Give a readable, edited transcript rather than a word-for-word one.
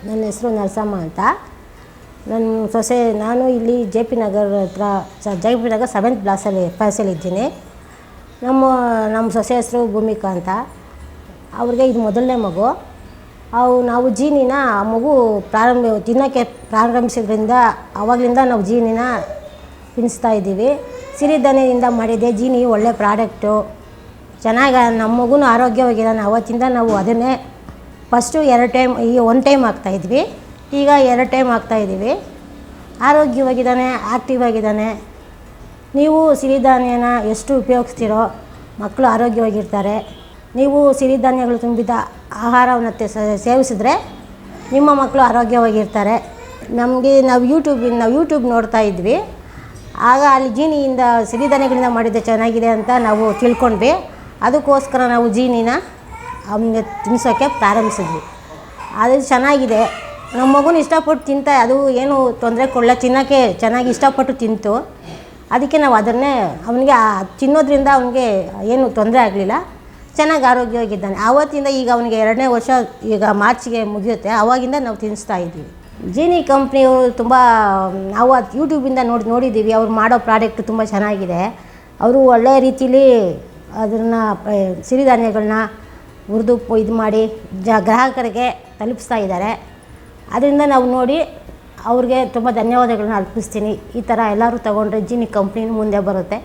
ನನ್ನ ಹೆಸರು ನರಸಮ್ಮ ಅಂತ. ನನ್ನ ಸೊಸೆ ನಾನು ಇಲ್ಲಿ ಜೆ ಪಿ ನಗರ ಹತ್ರ ಜೆ ಪಿ ನಗರ 7th ಕ್ಲಾಸಲ್ಲಿ ಇದ್ದೀನಿ. ನಮ್ಮ ಸೊಸೆ ಹೆಸರು ಭೂಮಿಕಾ ಅಂತ. ಅವ್ರಿಗೆ ಇದು ಮೊದಲನೇ ಮಗು. ನಾವು ಜೀನಿನ ಮಗು ತಿನ್ನೋಕ್ಕೆ ಪ್ರಾರಂಭಿಸಿದ್ರಿಂದ ಆವಾಗಲಿಂದ ನಾವು ಜೀನಿನ ತಿನ್ನಿಸ್ತಾ ಇದ್ದೀವಿ. ಸಿರಿಧಾನ್ಯದಿಂದ ಮಾಡಿದ್ದೆ ಜೀನಿ ಒಳ್ಳೆ ಪ್ರಾಡಕ್ಟು, ಚೆನ್ನಾಗಿ ನಮ್ಮ ಮಗುನೂ ಆರೋಗ್ಯವಾಗಿದ್ದಾನೆ. ಅವತ್ತಿಂದ ನಾವು ಅದನ್ನೇ ಫಸ್ಟು 2 ಟೈಮ್, ಈಗ 1 ಟೈಮ್ ಹಾಕ್ತಾಯಿದ್ವಿ, ಈಗ 2 ಟೈಮ್ ಹಾಕ್ತಾಯಿದ್ದೀವಿ. ಆರೋಗ್ಯವಾಗಿದ್ದಾನೆ, ಆ್ಯಕ್ಟಿವ್ ಆಗಿದ್ದಾನೆ. ನೀವು ಸಿರಿಧಾನ್ಯನ ಎಷ್ಟು ಉಪಯೋಗಿಸ್ತೀರೋ ಮಕ್ಕಳು ಆರೋಗ್ಯವಾಗಿರ್ತಾರೆ. ನೀವು ಸಿರಿಧಾನ್ಯಗಳು ತುಂಬಿದ ಆಹಾರವನ್ನು ಸೇವಿಸಿದ್ರೆ ನಿಮ್ಮ ಮಕ್ಕಳು ಆರೋಗ್ಯವಾಗಿರ್ತಾರೆ. ನಾವು ಯೂಟ್ಯೂಬ್ ನೋಡ್ತಾ ಇದ್ವಿ. ಆಗ ಅಲ್ಲಿ ಜೀನಿಯಿಂದ ಸಿರಿಧಾನ್ಯಗಳಿಂದ ಮಾಡಿದ್ದೆ ಚೆನ್ನಾಗಿದೆ ಅಂತ ನಾವು ತಿಳ್ಕೊಂಡ್ವಿ. ಅದಕ್ಕೋಸ್ಕರ ನಾವು ಜೀನಿನ ಅವನಿಗೆ ತಿನ್ನಿಸೋಕ್ಕೆ ಪ್ರಾರಂಭಿಸಿದ್ವಿ. ಅದು ಚೆನ್ನಾಗಿದೆ. ನಮ್ಮ ಮಗುನ ಇಷ್ಟಪಟ್ಟು ತಿಂತ, ಅದು ಏನು ತೊಂದರೆ ಕೊಡಲ್ಲ, ತಿನ್ನೋಕ್ಕೆ ಚೆನ್ನಾಗಿ ಇಷ್ಟಪಟ್ಟು ತಿಂತು. ಅದಕ್ಕೆ ನಾವು ಅದನ್ನೇ ಅವನಿಗೆ ತಿನ್ನೋದ್ರಿಂದ ಅವನಿಗೆ ಏನು ತೊಂದರೆ ಆಗಲಿಲ್ಲ, ಚೆನ್ನಾಗಿ ಆರೋಗ್ಯವಾಗಿದ್ದಾನೆ. ಆವತ್ತಿಂದ ಈಗ ಅವನಿಗೆ 2ನೇ ವರ್ಷ, ಈಗ ಮಾರ್ಚಿಗೆ ಮುಗಿಯುತ್ತೆ. ಆವಾಗಿಂದ ನಾವು ತಿನ್ನಿಸ್ತಾ ಇದ್ದೀವಿ. ಜೀನಿ ಕಂಪ್ನಿಯವರು ತುಂಬ, ನಾವು ಅದು ಯೂಟ್ಯೂಬಿಂದ ನೋಡಿದ್ದೀವಿ. ಅವ್ರು ಮಾಡೋ ಪ್ರಾಡಕ್ಟು ತುಂಬ ಚೆನ್ನಾಗಿದೆ. ಅವರು ಒಳ್ಳೆಯ ರೀತಿಲಿ ಅದನ್ನು ಸಿರಿಧಾನ್ಯಗಳನ್ನ ಹುರಿದು ಇದು ಮಾಡಿ ಗ್ರಾಹಕರಿಗೆ ತಲುಪಿಸ್ತಾ ಇದ್ದಾರೆ. ಅದರಿಂದ ನಾವು ನೋಡಿ ಅವ್ರಿಗೆ ತುಂಬ ಧನ್ಯವಾದಗಳನ್ನ ಅರ್ಪಿಸ್ತೀನಿ. ಈ ಥರ ಎಲ್ಲರೂ ತೊಗೊಂಡ್ರೆ ಜೀನಿ ಕಂಪ್ನಿ ಮುಂದೆ ಬರುತ್ತೆ.